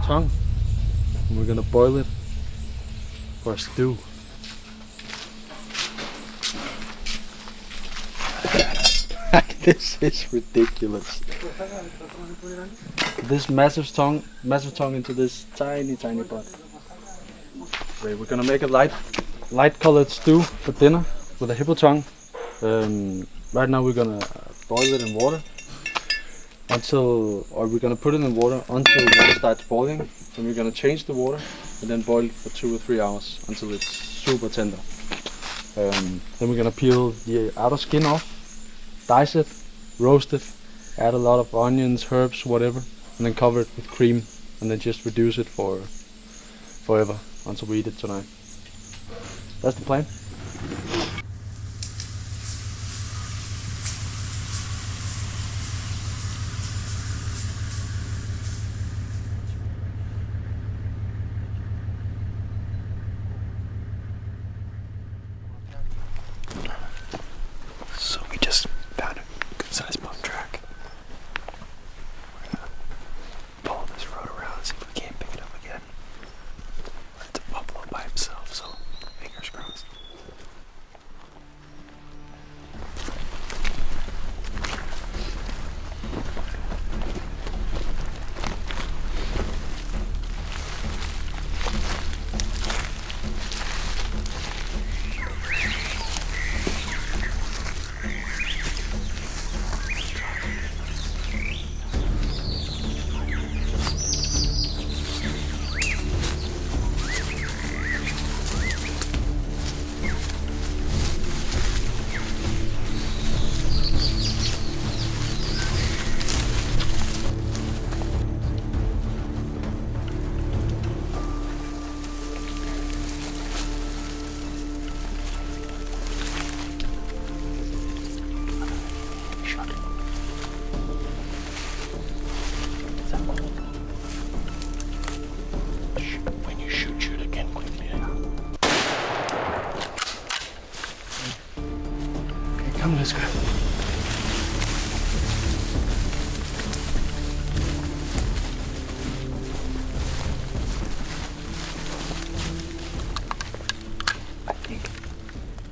tongue and we're gonna boil it for a stew. This is ridiculous. This massive tongue into this tiny pot. Wait, we're gonna make a light colored stew for dinner with a hippo tongue. Right now we're gonna boil it in water we're gonna put it in water until the water starts boiling. Then we're gonna change the water and then boil it for 2 or 3 hours until it's super tender. Then we're gonna peel the outer skin off, dice it, roast it, add a lot of onions, herbs, whatever, and then cover it with cream and then just reduce it for forever until we eat it tonight. That's the plan. So we just found a good sized bump track. We're gonna follow this road around and see if we can't pick it up again. It's a buffalo by himself, so fingers crossed. When you shoot again quickly. Okay, come, let's go. I think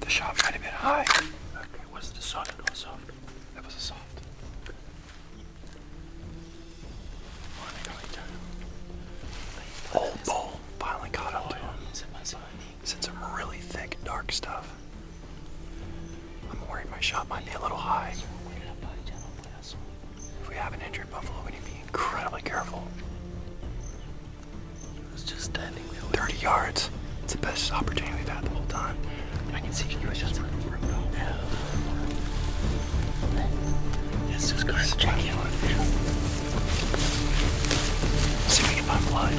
the shot might have been high. Okay, what's the soft? It was soft. That was a soft. Old bowl finally caught up to him. It's in some really thick, dark stuff. I'm worried my shot might be a little high. If we have an injured buffalo, we need to be incredibly careful. He was just standing there. 30 yards. It's the best opportunity we've had the whole time. I can see he was just running for him. Yeah. Let's just go and check him. See if we can find blood.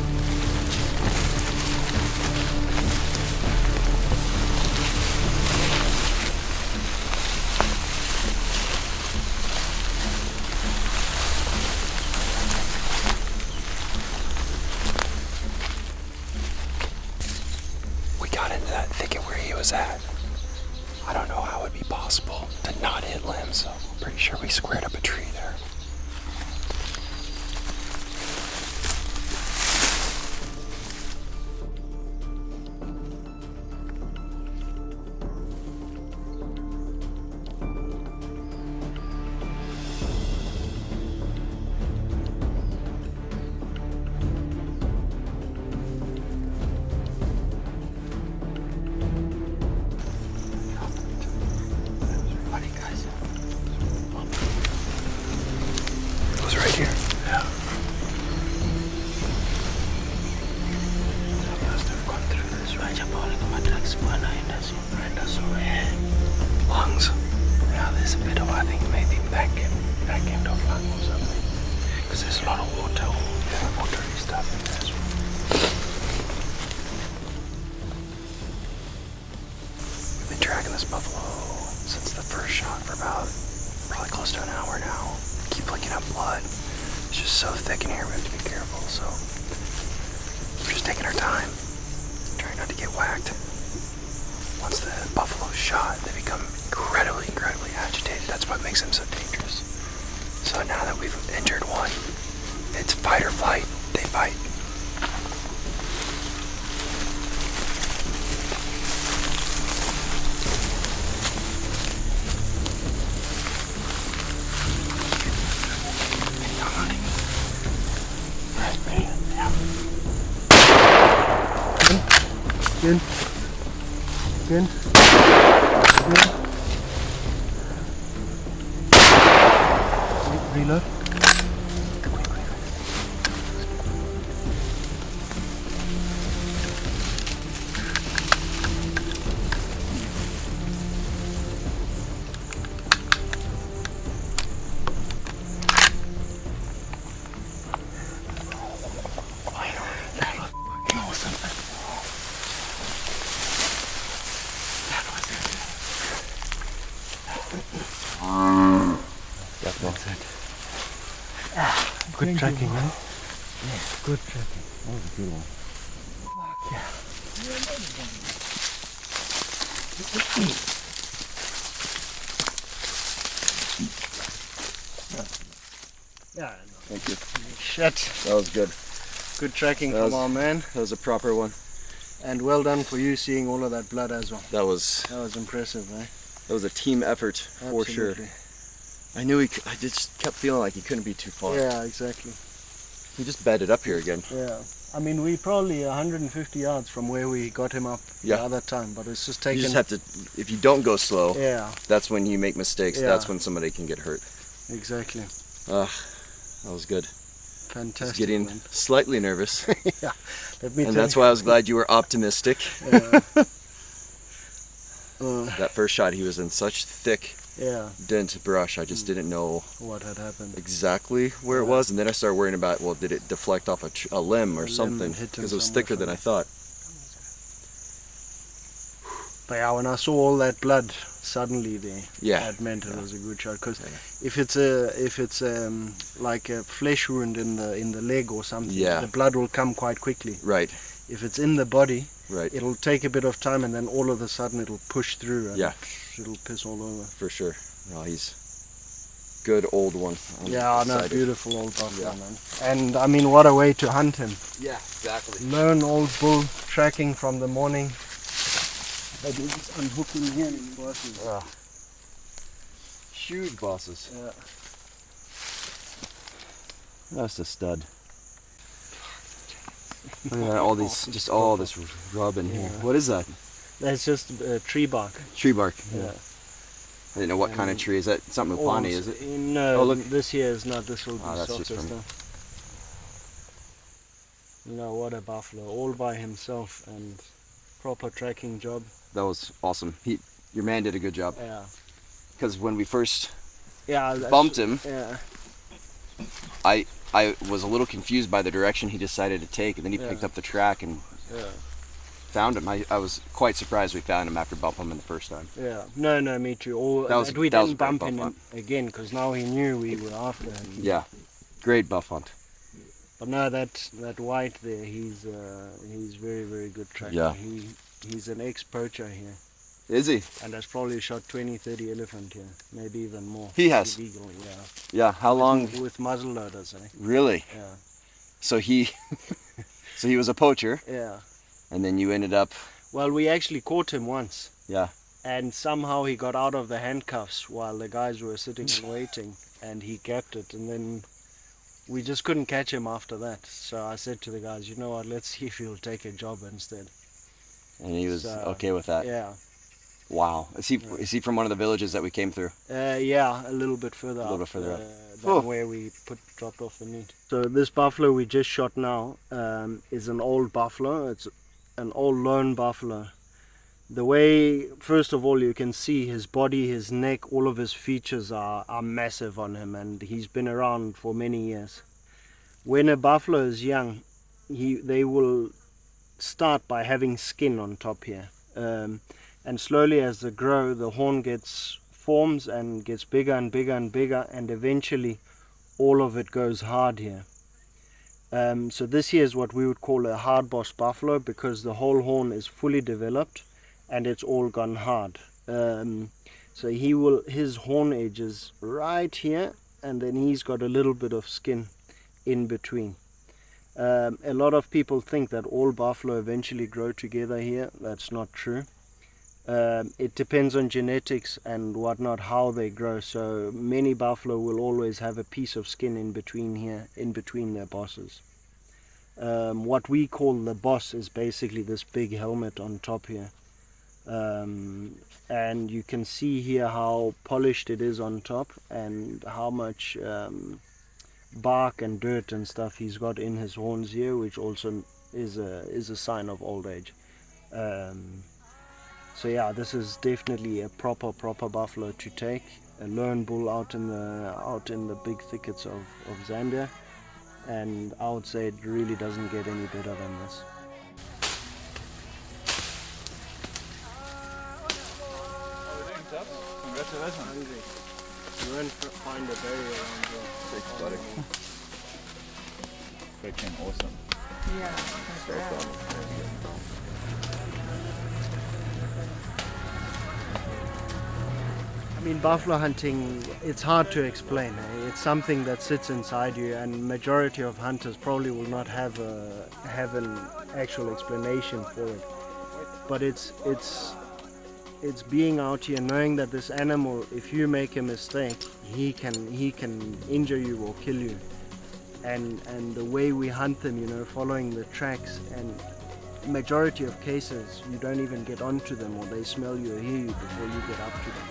We got into that thicket where he was at. I don't know how it would be possible to not hit limbs, so I'm pretty sure we squared up a tree there. It was right here. Yeah. He must have gone through this right up all the matrix behind us. Lungs. Yeah, there's a bit of, I think, maybe back end of lung or something. Because there's a lot of water, watery stuff in there as well. We've been tracking this buffalo since the first shot for about probably close to an hour now. Keep looking up blood. It's just so thick in here, we have to be careful, so we're just taking our time, trying not to get whacked. Once the buffalo's shot, they become incredibly agitated. That's what makes them so dangerous. So now that we've injured one, it's fight or flight. They fight. Again. Again. Reload. Good tracking, man. Yes, good tracking. That was a good one. Yeah. Thank you. Shit. That was good. Good tracking That from was- our man. That was a proper one. And well done for you seeing all of that blood as well. That was Impressive, eh? a team effort for sure. Absolutely. I knew I just kept feeling like he couldn't be too far. Yeah, exactly. He just bedded up here again. Yeah. I mean, we probably 150 yards from where we got him up Yeah. the other time, but it's just You taken. just have to, if you don't go slow, Yeah, that's when you make mistakes. Yeah. That's when somebody can get hurt. exactly. That was good. Fantastic. Just getting man. slightly nervous. Yeah. Let me And tell that's you. why I was glad you were optimistic. Yeah. That first shot, he was in such thick, Yeah. dense brush. I just didn't know What had happened? exactly where it Yeah. was. And then I started worrying about, well, did it deflect off a limb or A limb something? hit him Because it was somewhere thicker than I funny. thought. But yeah, when I saw all that blood suddenly there, Yeah. that meant it Yeah. was a good shot. Because Yeah. if it's like a flesh wound in the leg or something, Yeah. the blood will come quite quickly. Right, If it's in the body, right. it'll take a bit of time, and then all of a sudden it'll push through and Yeah. it'll piss all over. For sure. No, he's good old one. I'm Yeah, no, excited. beautiful old buffalo, Yeah. man. And I mean, what a way to hunt him. Yeah, exactly. Lone old bull tracking from the morning. But he's unhooking here in bosses. Huge bosses. Yeah. That's a stud. Look at that, all these, just all this rub in here. Yeah. What is that? That's just tree bark. Tree bark. Yeah. I didn't know what kind of tree is that. Something Upani, is it? No, Oh, look. this here is not. This will be Oh, that's just softer from- stuff. No, what a buffalo, all by himself, and proper tracking job. That was awesome. Your man did a good job. Yeah. Because when we first Yeah. that's- bumped him, Yeah. I was a little confused by the direction he decided to take, and then he picked Yeah. up the track and Yeah. found him. I was quite surprised we found him after bumping him the first time. Yeah. No, me too. Or That was- we that was a didn't great bump buff him hunt. again because now he knew we were after him. Yeah, great buff hunt. But no, that white there, he's very, very good tracker. Yeah. He's an ex-poacher here, Is he? and has probably shot 20, 30 elephant here, maybe even more. He has? Illegal, yeah. Yeah. How long? With muzzle loaders, eh? Really? Yeah. So he, so he was a poacher, Yeah. and then you ended up. Well, we actually caught him once, Yeah. and somehow he got out of the handcuffs while the guys were sitting and waiting, and he kept it, and then we just couldn't catch him after that. So I said to the guys, you know what, let's see if he'll take a job instead. And he was So, okay with that. Yeah. Wow. Is he from one of the villages that we came through? Yeah, a little bit further A little up, bit further up. than Oh. where we dropped off the meat. So this buffalo we just shot now is an old buffalo. It's an old lone buffalo. The way, first of all, you can see his body, his neck, all of his features are massive on him, and he's been around for many years. When a buffalo is young, they will start by having skin on top here. And slowly as they grow, the horn forms and gets bigger and bigger and bigger, and eventually all of it goes hard here. So this here is what we would call a hard boss buffalo, because the whole horn is fully developed and it's all gone hard. So his horn edge is right here, and then he's got a little bit of skin in between. A lot of people think that all buffalo eventually grow together here. That's not true. It depends on genetics and whatnot, how they grow. So many buffalo will always have a piece of skin in between here, in between their bosses. What we call the boss is basically this big helmet on top here. And you can see here how polished it is on top and how much bark and dirt and stuff he's got in his horns here, which also is a sign of old age. So yeah, this is definitely a proper buffalo to take, a lone bull out in the big thickets of Zambia, and I would say it really doesn't get any better than this. Congratulations. You won't find a berry around here. Thanks, buddy. Freaking awesome. Yeah, congrats. I mean, buffalo hunting, it's hard to explain. It's something that sits inside you, and majority of hunters probably will not have an actual explanation for it. But it's being out here, knowing that this animal, if you make a mistake, he can injure you or kill you. And the way we hunt them, you know, following the tracks, and majority of cases you don't even get onto them, or they smell you or hear you before you get up to them.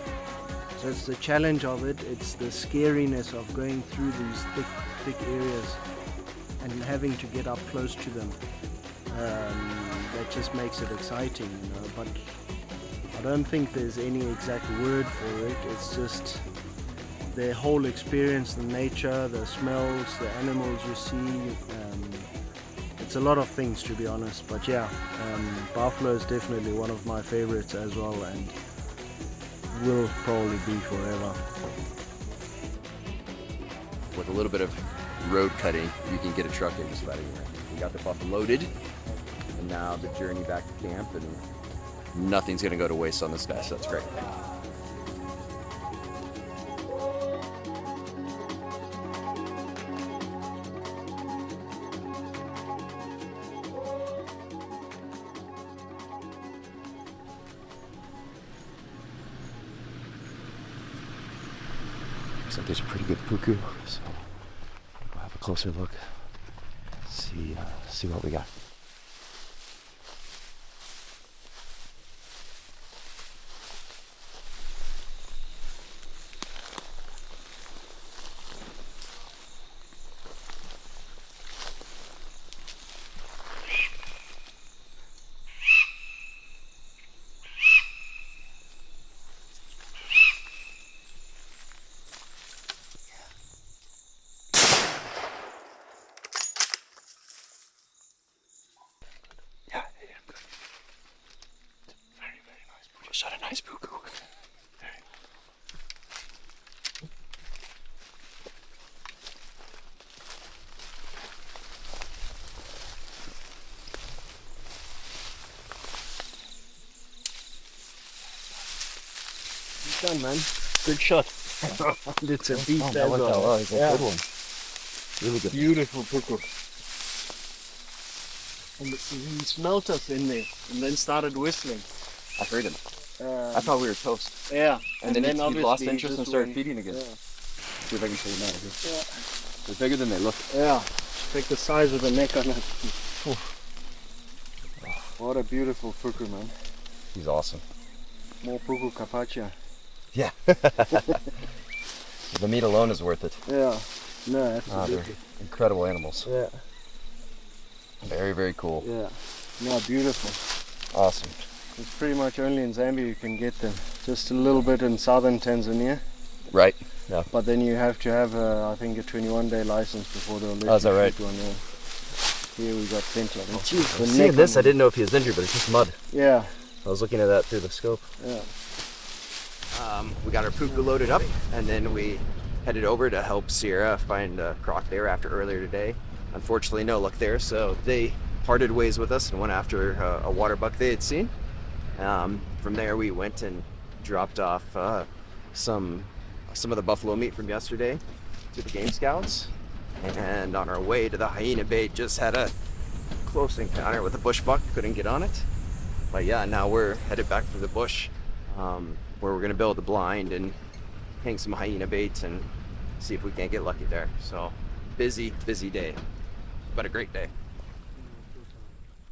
So it's the challenge of it, it's the scariness of going through these thick areas and having to get up close to them. That just makes it exciting, you know. But I don't think there's any exact word for it. It's just the whole experience, the nature, the smells, the animals you see. It's a lot of things, to be honest. But yeah, buffalo is definitely one of my favorites as well, and will probably be forever. With a little bit of road cutting, you can get a truck in just about anywhere. We got the buffalo loaded, and now the journey back to camp, and nothing's gonna go to waste on this guy, so that's great. Looks like there's a pretty good puku, so I'll go have a closer look, see what we got. Shot a nice puku. Good done, man. Good shot. It's a beat as well. Well. It's a Yeah. good one. Really good. Beautiful puku. And he smelt us in there and then started whistling. I heard him. I thought we were toast. Yeah. And then he lost obviously interest and just started went- feeding again. Yeah. See if I can show you that. Yeah. They're bigger than they look. Yeah. Check the size of the neck on it. What a beautiful puku, man. He's awesome. More puku carpaccia. Yeah. The meat alone is worth it. Yeah. No, They're absolutely. incredible animals. Yeah. Very, very cool. Yeah. No, beautiful. Awesome. It's pretty much only in Zambia you can get them. Just a little bit in southern Tanzania. Right? Yeah. But then you have to have, I think, a 21-day license before they'll let Oh, is you that right? shoot one. Yeah. Here we got plenty of them. The Seeing neck this, on I didn't know if he was injured, but it's just mud. Yeah, I was looking at that through the scope. yeah. We got our puku loaded up, and then we headed over to help Sierra find a croc there after earlier today. Unfortunately, no luck there, so they parted ways with us and went after a water buck they had seen. From there, we went and dropped off some of the buffalo meat from yesterday to the game scouts, and on our way to the hyena bait, just had a close encounter with a bush buck. Couldn't get on it, but yeah, now we're headed back for the bush, where we're gonna build a blind and hang some hyena bait and see if we can't get lucky there. So busy day, but a great day.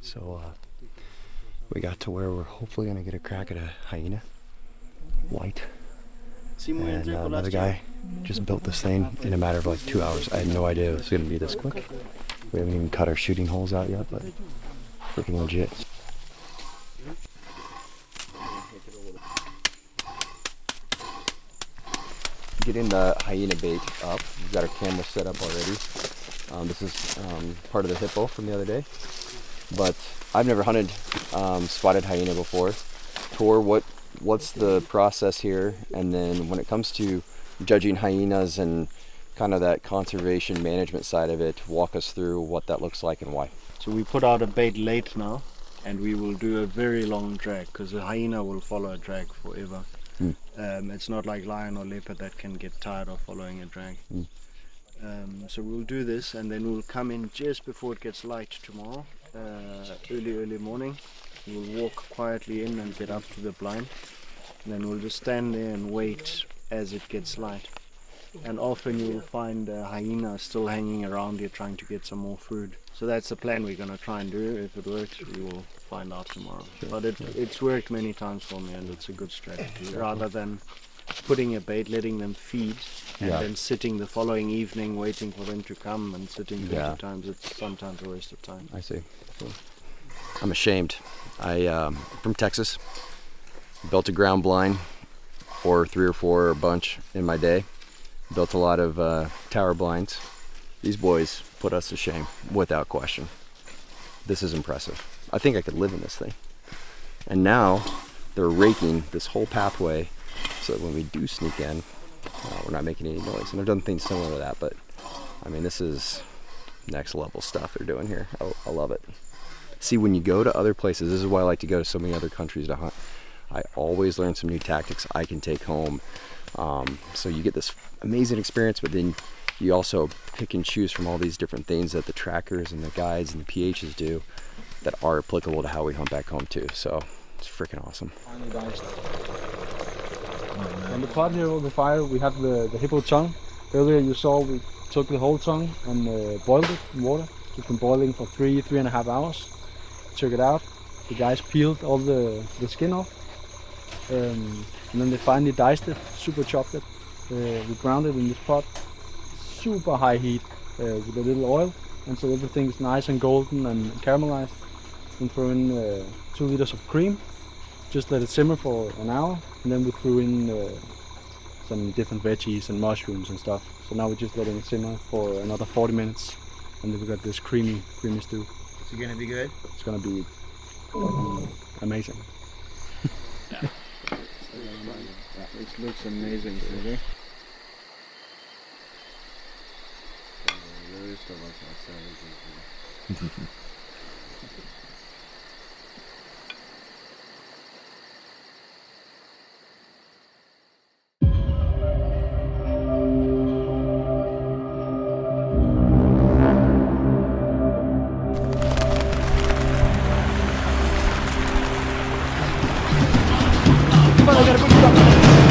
So we got to where we're hopefully gonna get a crack at a hyena, white. And another guy just built this thing in a matter of like 2 hours. I had no idea it was gonna be this quick. We haven't even cut our shooting holes out yet, but freaking legit. Getting the hyena bait up. We've got our camera set up already. This is part of the hippo from the other day. But I've never hunted spotted hyena before. Tor, what's the process here? And then when it comes to judging hyenas and kind of that conservation management side of it, walk us through what that looks like and why. So we put out a bait late now, and we will do a very long drag because a hyena will follow a drag forever. It's not like lion or leopard that can get tired of following a drag. So we'll do this, and then we'll come in just before it gets light tomorrow, early morning. We'll walk quietly in and get up to the blind, and then we'll just stand there and wait as it gets light. And often you'll find a hyena still hanging around here trying to get some more food. So that's the plan we're going to try and do. If it works, we will find out tomorrow. But it's worked many times for me, and it's a good strategy. Rather than putting a bait, letting them feed, and then sitting the following evening waiting for them to come and sitting 30 times, it's sometimes a waste of time. I see. Cool. I'm ashamed. I'm from Texas. Built a ground blind, or 3 or 4 or a bunch in my day. Built a lot of tower blinds. These boys put us to shame, without question. This is impressive. I think I could live in this thing. And now they're raking this whole pathway so that when we do sneak in, we're not making any noise. And I've done things similar to that, but I mean, this is next level stuff they're doing here. I love it. See, when you go to other places, this is why I like to go to so many other countries to hunt. I always learn some new tactics I can take home. So you get this amazing experience, but then you also pick and choose from all these different things that the trackers and the guides and the PHs do that are applicable to how we hunt back home too. So it's freaking awesome. On the pot here over the fire, we have the hippo tongue. Earlier you saw we took the whole tongue and boiled it in water. It's been boiling for 3.5 hours. Took it out. The guys peeled all the skin off. And then they finally diced it, super chopped it. We ground it in this pot, super high heat with a little oil, and so everything is nice and golden and caramelized. Then throw in 2 liters of cream, just let it simmer for an hour, and then we threw in some different veggies and mushrooms and stuff. So now we're just letting it simmer for another 40 minutes, and then we got this creamy stew. Is it gonna be good? It's gonna be amazing. It looks amazing, really. Come on, I gotta put you up.